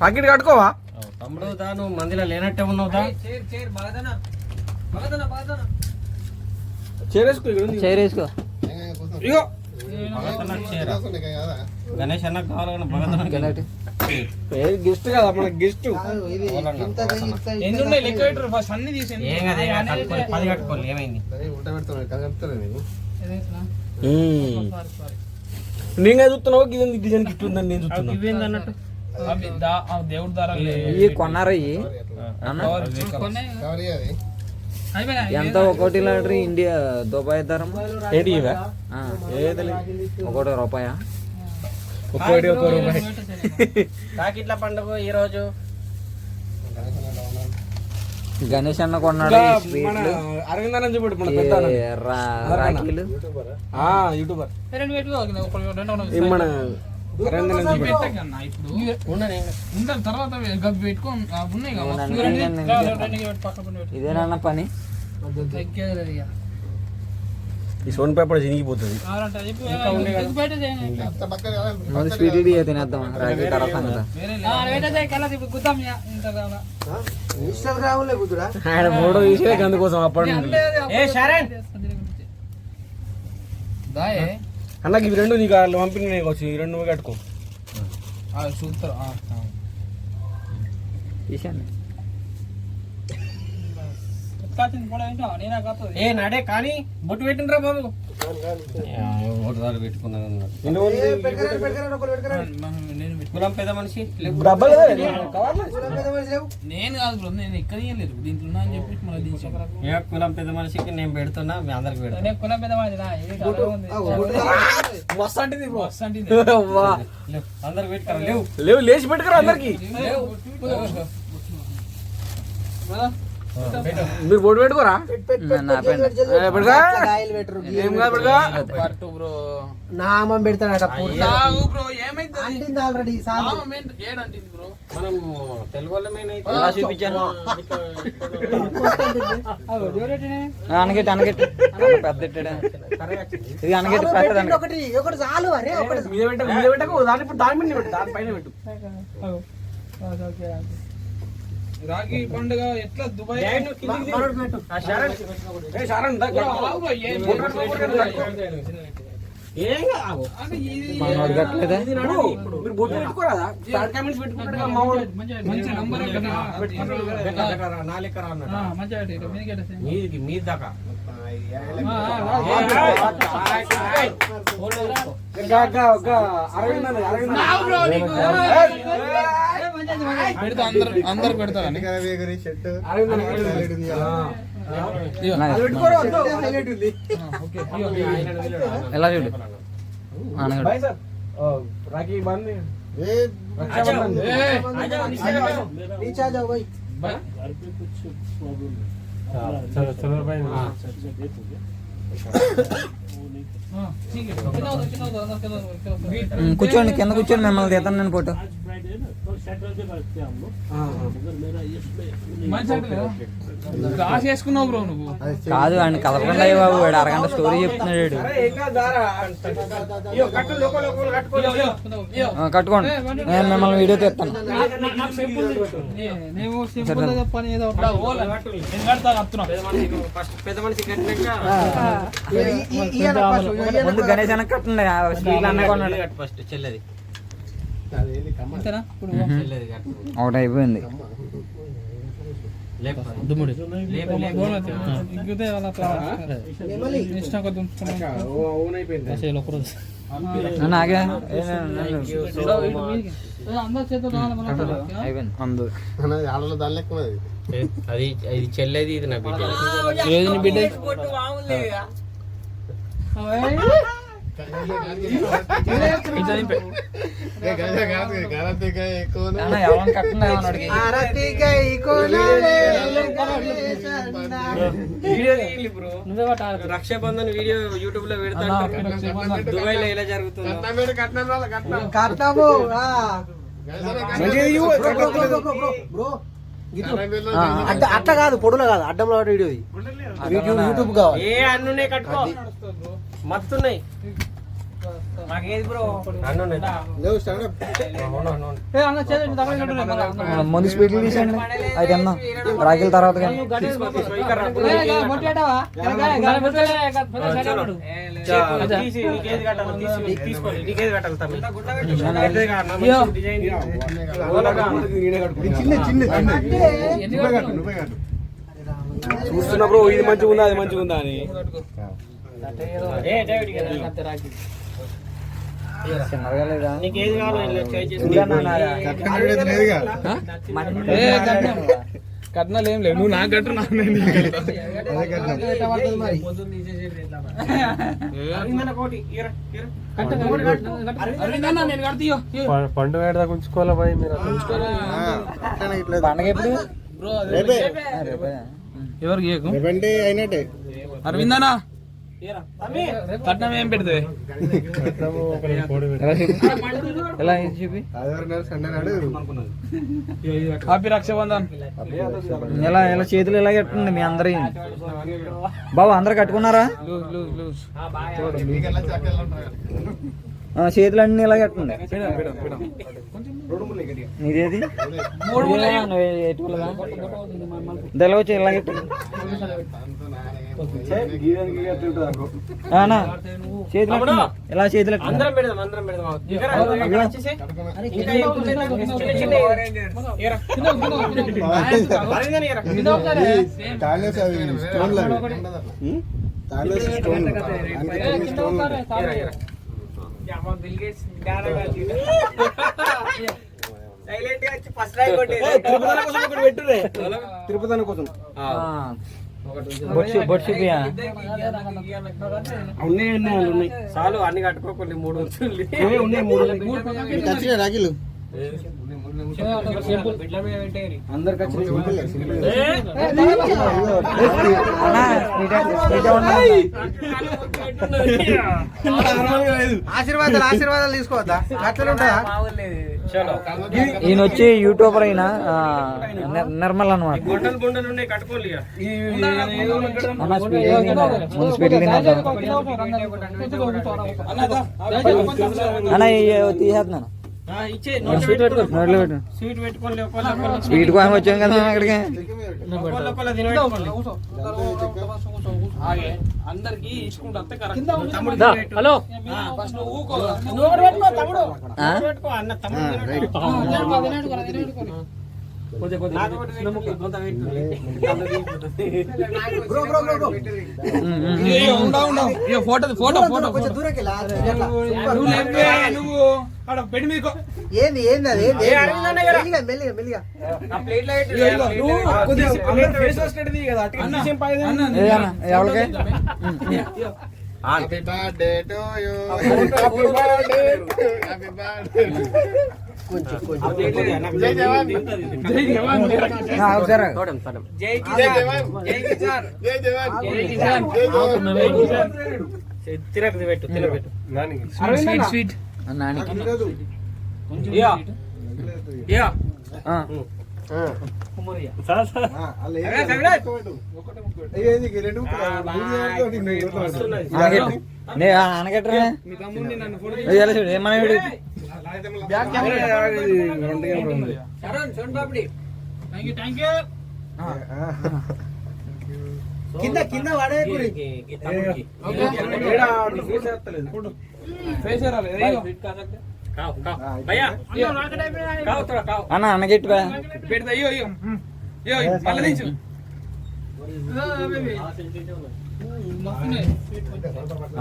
Pocket కట్టుకోవా తమ్ముడు దా నువ్వు మందిలో లేనట్టే ఉన్నావు దా చేరేసుకో ఇగో గణేష్ అన్న కావాలని భగత్ గెస్ట్ కదా మన గెస్ట్ ఏం కదా 10 కట్టుకోవాలి ఏమైంది నేను చూస్తున్నావు గిజన్ డిజైన్ గిఫ్ట్ ఉందని నేను చూస్తున్నా ఇవేంది అన్నట్టు దేవుడి దారా ఇవి కొన్నారా ఇవి ఎంత ఒకటి లాటరీ ఇండియా దుబాయ్ ధరం ఏంటి ఇవే ₹1 రూపాయా ఒక్కోటి ₹1 తాకిట్ల పండుగ ఈ రోజు గణేష్ అన్న కొన్నాడు అరవింద్ అన్న చూపెట్టు మన పెద్ద రాఖీలు యూట్యూబర్ మన అరవింద్ అన్న చూపెట్టు ఇదేనన్న పని ఈ సోన్ పేపర్ చినిగిపోతుంది స్వీట్ తినేద్దాం రాఖీ తర్వాత ఆయన ఫోటో తీసే అందుకోసం అప్పటి అన్నకి ఇవి రెండు నీకు వాళ్ళు పంపిణీ వచ్చి ఈ రెండు కట్టుకో తీసాను ఏ నాడే కానీ బొట్టు పెట్టినరా బాబు పెట్టుకున్నాను కులం పెద్ద మనిషి నేను కాదు బ్రో నేను ఎక్కడ లేదు దీంట్లో అని చెప్పి మళ్ళీ కులం పెద్ద మనిషికి నేను పెడుతున్నా మీ అందరికి పెడతా కులం పెద్ద మనిషి అందరికి పెట్టుకోరా లేవు లేవు లేచి పెట్టుకురా అందరికి మీరు బోర్డు పెట్టుకోరా నామం పెడతాడట ఆల్రెడీ మనం తెలుగు అనగెట్టి అనగెట్టి పెద్ద ఇది అనగెట్టి పెద్ద ఒకటి చాలు అరే దాని మీద పెట్టు దానిపైన పెట్టు రాఖీ పండుగ ఎట్లా దుబాయ్ మీ దాకా అందరు పెడతారని ఎలా చూడు రాఖీ బండి కూర్చోండి కింద కూర్చోండి మిమ్మల్ని తీతాను నేను ఫోటో చేసుకున్నావు బ్రో నువ్వు కాదు ఆయన కలపకుండా బాబు వాడు అరగంట స్టోరీ చెప్తున్నాడు కట్టుకోండి నేను మిమ్మల్ని వీడియో తీస్తాను ముందు గణేష్ అన్న కట్టండి స్పీడ్ అన్న కొన్నాడు ఫస్ట్ చెల్లెది ఒకటి అయిపోయింది నాగే అది ఇది చెల్లేది ఇది నా బిడ్డ రక్షాబంధన్ వీడియో యూట్యూబ్ లో పెడతా దుబాయ్ లో ఎలా జరుగుతుంది అట్లా కాదు పొడులో కాదు అడ్డంలో వీడియో యూట్యూబ్ కావాలి ఏ అన్నునే కట్టుకో మస్తున్నాయి మాకేది బ్రో అన్న ముందు స్పీడ్లు తీసండి అది తిన్నాం రాగిల తర్వాత కానీ చూస్తున్నా బ్రో ఇది మంచిగా ఉందా అది మంచిగా ఉందా అని చిన్నగా లేదా నీకేది కావాలి కట్నాలు ఏం లేవు నువ్వు నాకు కట్టు నేను కడతీయో పండు వేడదా ఉంచుకోవాలా భయ్ మీరు పండగ ఎప్పుడు బ్రో ఎవరికి అయినట్టే అరవిందనా కట్నం ఏం పెడితే ఎలా చూపి హ్యాపీ రక్షాబంధన్ ఎలా ఎలా చేతులు ఎలా కట్టండి మీ అందరి బాబు అందరు కట్టుకున్నారా చేతులు అన్ని ఇలా కట్టండి నీదేది తెలవచ్చు ఇలా కట్టండి చేతులు ఎలా చేతులు తిరుపతి కోసం ఉన్నాయి చాలు అన్ని కట్టుకోకండి 3 రాగిలు అందరు ఆశీర్వాదాలు తీసుకోవద్దా అట్లా ఉంటుందా ఈయన వచ్చి యూట్యూబర్ అయినా నిర్మల్ అనమాట అన్న తీసేస్తున్నాను స్వీట్ కోసం వచ్చాం కదా అక్కడికి అందరికి హలో ఫోటో ఫోటో ఫోటో నువ్వు పెట్టి మీకు ఏంది ఏంది అది మెల్లిగా ఎవరికి happy birthday to you happy birthday జై జవాన్ జై జవాన్ జై జవాన్ జై కిసాన్ జై జవాన్ జై కిసాన్ తిరగదు పెట్టు తిరగబెట్టు స్వీట్ స్వీట్ నానికి యా యా అనగట్రా చూడు ఏమన్నా కింద కింద వాడే అన్న అనగెట్టు పెడితే అయ్యో అయ్యో మళ్ళీ తీసు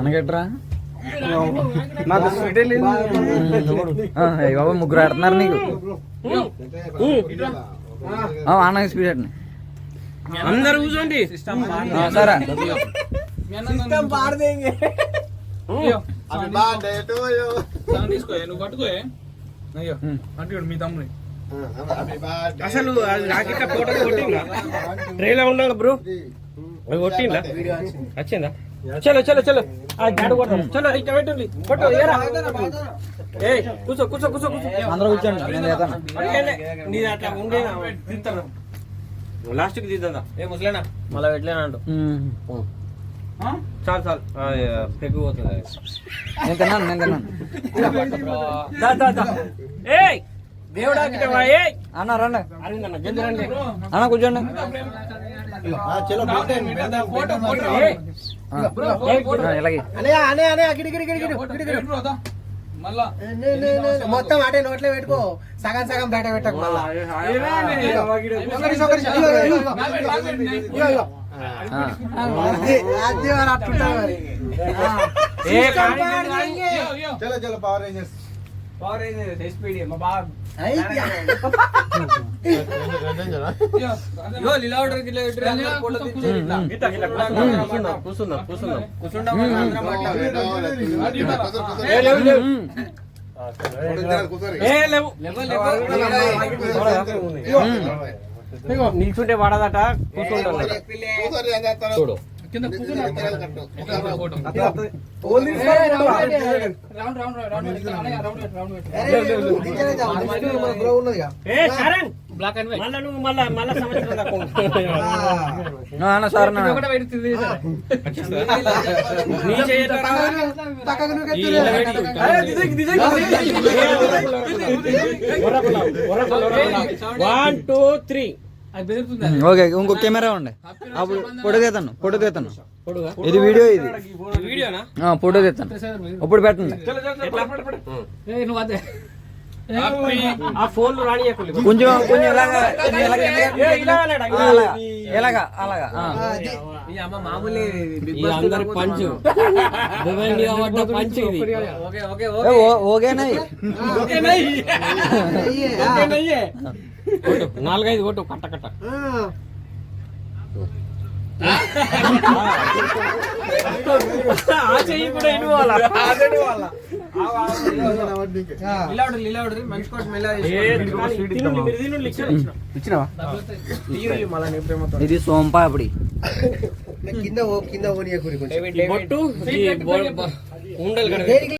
అనగట్రా నాకు స్వీట్ బాబా ముగ్గురు ఆడుతున్నారు నీకు అన్న స్పీడ్ అందరు కూర్చోండి సరే తీసుకో నువ్వు పట్టుకో అయ్యో అంటే మీ తమ్ముని అసలు రాకెట్ ఫోటో కొట్టిందా ట్రైలో ఉండాలి బ్రో కొట్టిందా వచ్చిందా చలో చలో చలో చలో ఇక్కడ పెట్టండి ఫోటో కూర్చో కూర్చో కూర్చో కూర్చో అందరూ కూర్చోండి నేను చేస్తాను నీది అట్లా ఉండే తీస్తాను లాస్ట్ కి తీద్దా ఏ ముసలేనా మళ్ళీ పెట్టలేనండు చాలు చాలు పెగ్గు పోతుంది. నేను తిన్నాను ఏయ్ దేవుడా గిట్టవా? ఏయ్ అన్న రండి అరవిందన్న జల్ది రండి. అన్న కూర్చోండి ఇలాగే మళ్ళా మొత్తం అటే నోట్లో పెట్టుకో, సగం సగం బయట పెట్టకు. నిల్చుంటే పడదట, కూర్చుంటా చూడు. అన్న sir one two three. Okay ఇంకో కెమెరా ఉండే అప్పుడు ఫోటో తీస్తాను ఇది వీడియో ఇది ఫోటో తీస్తాను ఇప్పుడు పెట్టండి ఆ ఫోన్ రాని కొంచెం కొంచెం ఇలాగా అలాగా అందరు పంచు పంచు ఇది ఓకేనా 4-5 కొట్టు కట్ట కట్ట. ఆ చెయ్యి కూడా ఇవ్వాలా? ఇది సోంపాపిడి కింద కింద ఉండలు